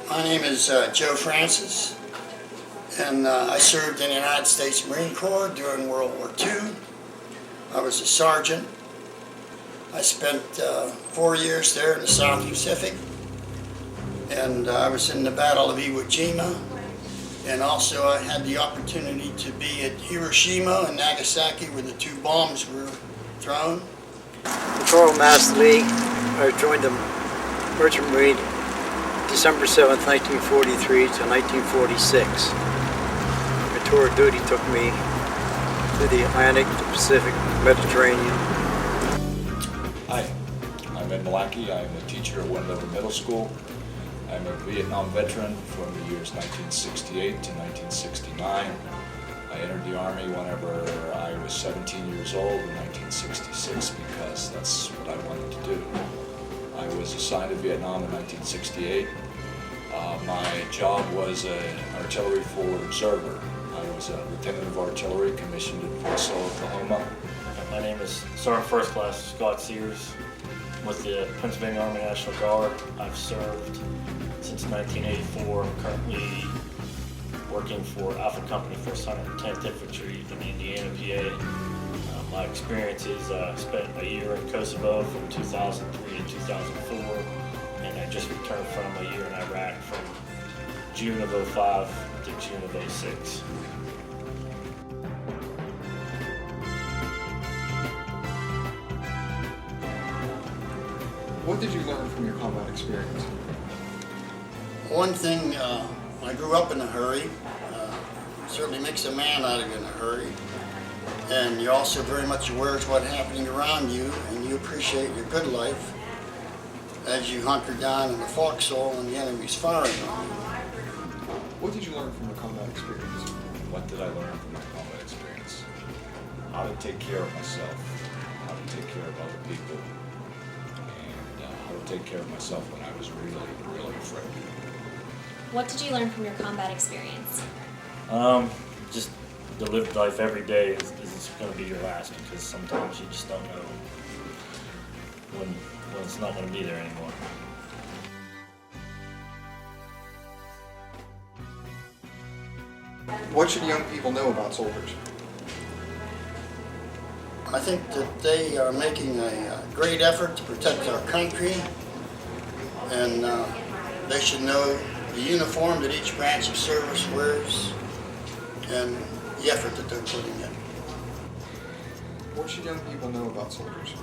My name is Joe Francis, and I served in the United States Marine Corps during World War II. I was a sergeant. I spent 4 years there in the South Pacific, and I was in the Battle of Iwo Jima, and also I had the opportunity to be at Hiroshima and Nagasaki where the two bombs were thrown. Patrol Master Lee. I joined the Merchant Marine December 7th, 1943 to 1946. My tour of duty took me through the Atlantic, the Pacific, Mediterranean. Hi, I'm Ed Malacki. I'm a teacher at Wendover Middle School. I'm a Vietnam veteran from the years 1968 to 1969. I entered the Army whenever I was 17 years old in 1966 because that's what I wanted to do. I was assigned to Vietnam in 1968. My job was an artillery forward observer. I was a lieutenant of artillery commissioned in Tulsa, Oklahoma. My name is Sergeant First Class Scott Sears with the Pennsylvania Army National Guard. I've served since 1984. I'm currently working for Alpha Company 110th Infantry in Indiana, PA. My experience is I spent a year in Kosovo from 2003 to 2004, and I just returned from a year in Iraq from June of 05 to June of 06. What did you learn from your combat experience? One thing, I grew up in a hurry. Certainly makes a man out of you in a hurry. And you're also very much aware of what's happening around you, and you appreciate your good life as you hunker down in the foxhole and the enemy's firing on you. What did you learn from your combat experience? What did I learn from my combat experience? How to take care of myself, how to take care of other people, and how to take care of myself when I was really, really afraid. What did you learn from your combat experience? Just to live life every day is going to be your last, because sometimes you just don't know when it's not going to be there anymore. What should young people know about soldiers? I think that they are making a great effort to protect our country, and they should know the uniform that each branch of service wears and the effort that they're putting in. What should young people know about soldiers?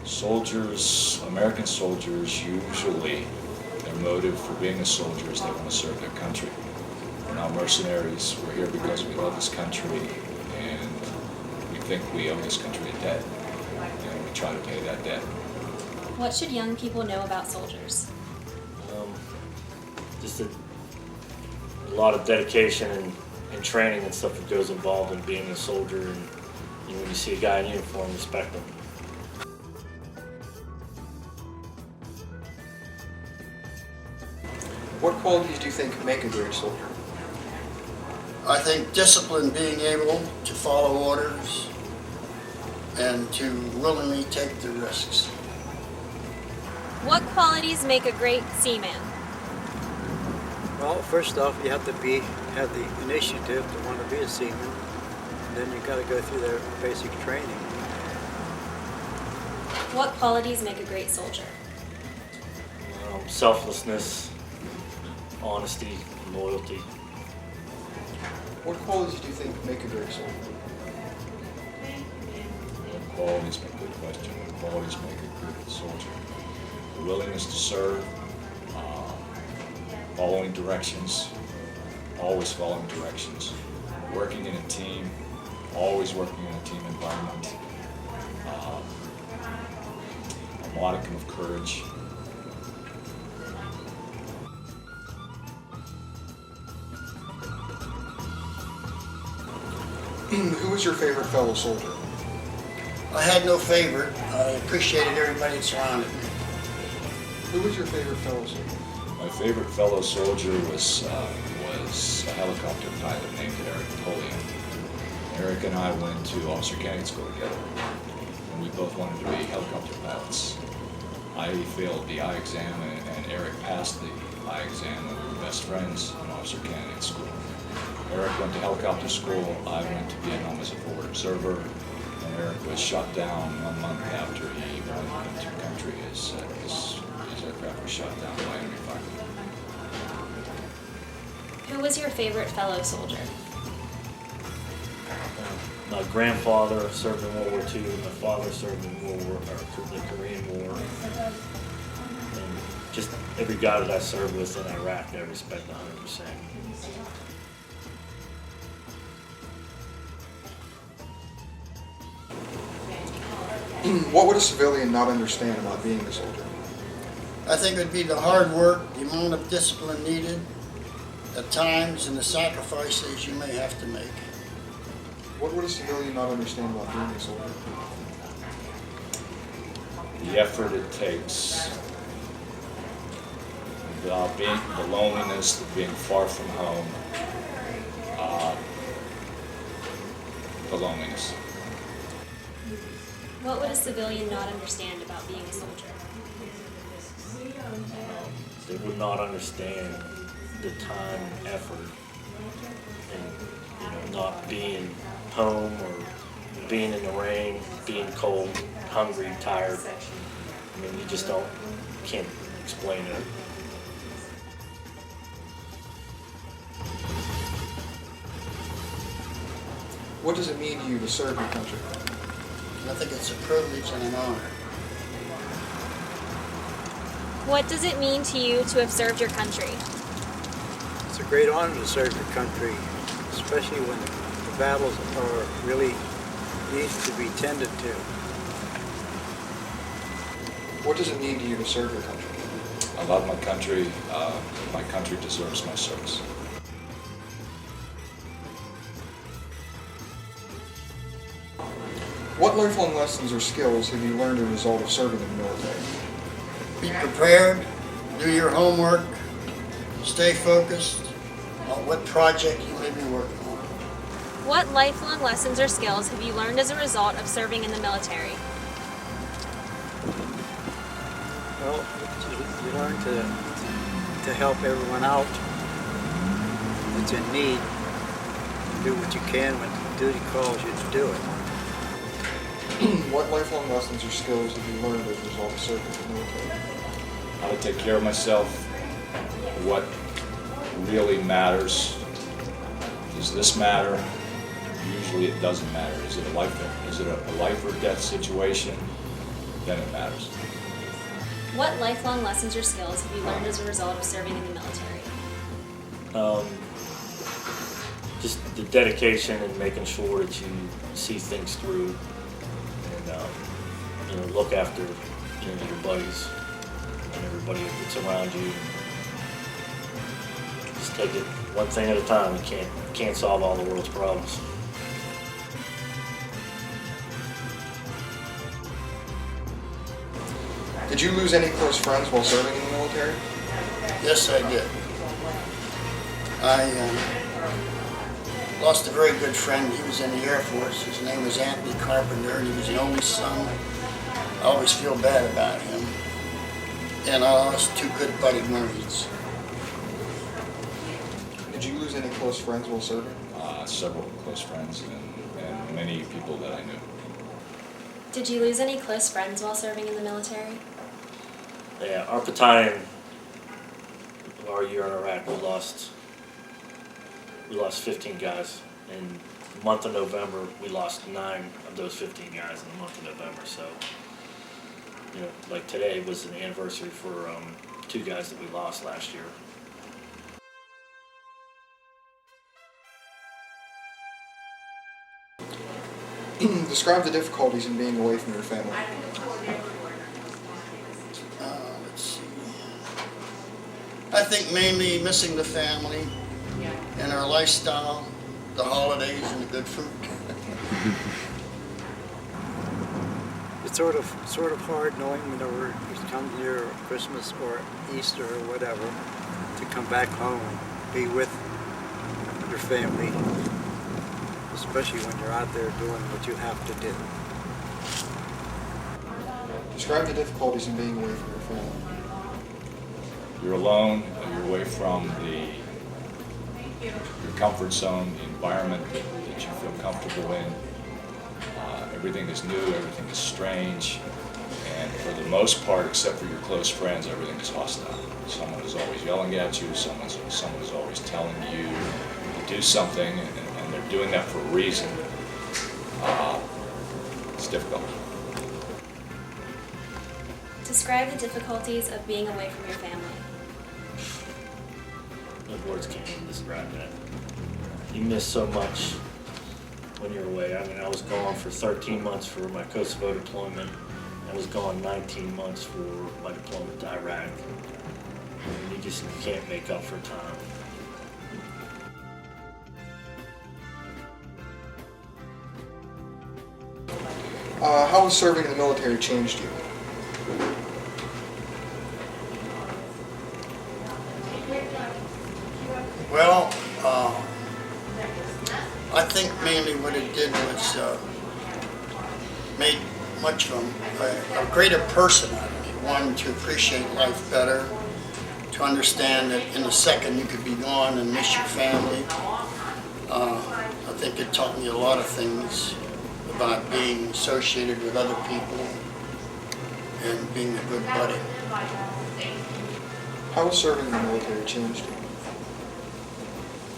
Soldiers, American soldiers, usually their motive for being a soldier is they want to serve their country. We're not mercenaries. We're here because we love this country and we think we owe this country a debt, and we try to pay that debt. What should young people know about soldiers? Just a lot of dedication and training and stuff that goes involved in being a soldier, and when you see a guy in uniform, respect him. What qualities do you think make a great soldier? I think discipline, being able to follow orders and to willingly take the risks. What qualities make a great seaman? Well, first off, you have to have the initiative to want to be a seaman. And then you've got to go through their basic training. What qualities make a great soldier? Selflessness, honesty, and loyalty. What qualities do you think make a great soldier? What qualities make a good question? What qualities make a good soldier? The willingness to serve, following directions, always following directions, working in a team, always working in a team environment, a modicum of courage. Who was your favorite fellow soldier? I had no favorite. I appreciated everybody that surrounded me. Who was your favorite fellow soldier? My favorite fellow soldier was a helicopter pilot named Eric Napoleon. Eric and I went to Officer Candidate School together, and we both wanted to be helicopter pilots. I failed the eye exam, and Eric passed the high exam, and we were best friends in officer candidate school. Eric went to helicopter school, I went to Vietnam as a forward observer, and Eric was shot down 1 month after he went into country. His aircraft was shot down by enemy fire. Who was your favorite fellow soldier? My grandfather served in World War II. My father served in the Korean War. And just every guy that I served with in Iraq, I respect 100%. What would a civilian not understand about being a soldier? I think it would be the hard work, the amount of discipline needed, the times and the sacrifices you may have to make. What would a civilian not understand about being a soldier? The effort it takes, the loneliness, the being far from home, the loneliness. What would a civilian not understand about being a soldier? They would not understand the time and effort and not being home or being in the rain, being cold, hungry, tired. I mean, you just can't explain it. What does it mean to you to serve your country? I think it's a privilege and an honor. What does it mean to you to have served your country? It's a great honor to serve your country, especially when the battles are really needs to be tended to. What does it mean to you to serve your country? I love my country. My country deserves my service. What lifelong lessons or skills have you learned as a result of serving in the military? Be prepared, do your homework, stay focused on what project you may be working on. What lifelong lessons or skills have you learned as a result of serving in the military? Well, you learn to help everyone out that's in need. Do what you can when duty calls you to do it. What lifelong lessons or skills have you learned as a result of serving in the military? How to take care of myself, what really matters. Does this matter? Usually it doesn't matter. Is it a life or death situation? Then it matters. What lifelong lessons or skills have you learned as a result of serving in the military? Just the dedication and making sure that you see things through, and look after your buddies and everybody that's around you. Just take it one thing at a time. You can't solve all the world's problems. Did you lose any close friends while serving in the military? Yes, I did. I lost a very good friend. He was in the Air Force. His name was Anthony Carpenter, and he was the only son. I always feel bad about him. And I lost two good buddy Marines. Did you lose any close friends while serving? Several close friends and many people that I knew. Did you lose any close friends while serving in the military? Yeah, our battalion, our year in Iraq, we lost 15 guys. In the month of November, we lost 9 of those 15 guys in the month of November. So, like today was an anniversary for 2 guys that we lost last year. Describe the difficulties in being away from your family. Let's see. I think mainly missing the family and our lifestyle, the holidays and the good food. It's sort of hard knowing whenever it comes near Christmas or Easter or whatever to come back home, be with your family, especially when you're out there doing what you have to do. Describe the difficulties in being away from your family. you're alone, you're away from your comfort zone, the environment that you feel comfortable in. Everything is new, everything is strange, and for the most part, except for your close friends, everything is hostile. Someone is always yelling at you, someone is always telling you to do something, and they're doing that for a reason. It's difficult. Describe the difficulties of being away from your family. The words can't even describe that. You miss so much when you're away. I mean, I was gone for 13 months for my Kosovo deployment. I was gone 19 months for my deployment to Iraq. And you just can't make up for time. How has serving in the military changed you? Well, I think mainly what it did was made much of a greater person out of me, one to appreciate life better, to understand that in a second you could be gone and miss your family. I think it taught me a lot of things about being associated with other people and being a good buddy. How has serving in the military changed you?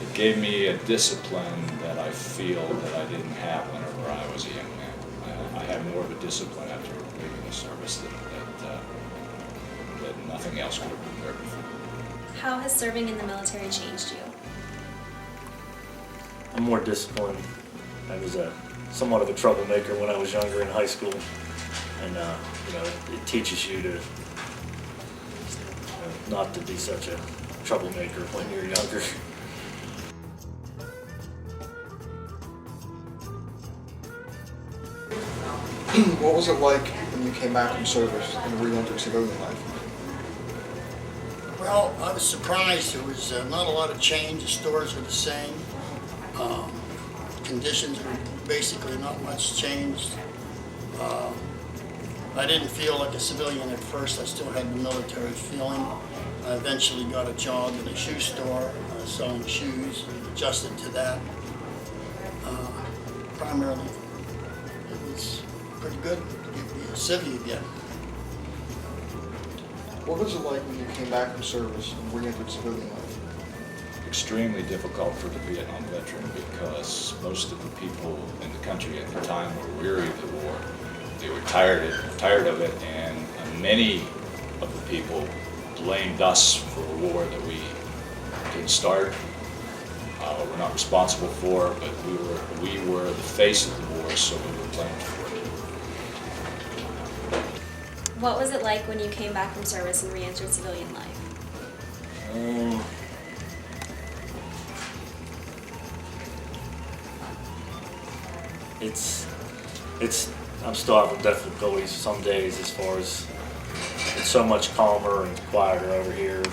It gave me a discipline that I feel that I didn't have whenever I was a young man. I had more of a discipline after leaving the service that nothing else could have prepared me for. How has serving in the military changed you? I'm more disciplined. I was somewhat of a troublemaker when I was younger in high school, and it teaches you to not to be such a troublemaker when you're younger. What was it like when you came back from service and re-entered civilian life? Well, I was surprised. There was not a lot of change. The stores were the same. Conditions were basically not much changed. I didn't feel like a civilian at first. I still had the military feeling. I eventually got a job in a shoe store selling shoes, adjusted to that. Primarily, it was pretty good to be a civvy again. What was it like when you came back from service and re-entered civilian life? Extremely difficult for the Vietnam veteran because most of the people in the country at the time were weary of the war. They were tired of it, and many of the people blamed us for a war that we didn't start. We're not responsible for, but we were the face of the war, so we were blamed for it. What was it like when you came back from service and re-entered civilian life? I'm still having difficulties some days as far as it's so much calmer and quieter over here.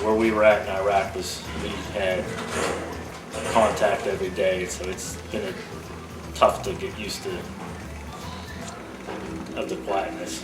Where we were at in Iraq we had contact every day, so it's been tough to get used to of the quietness.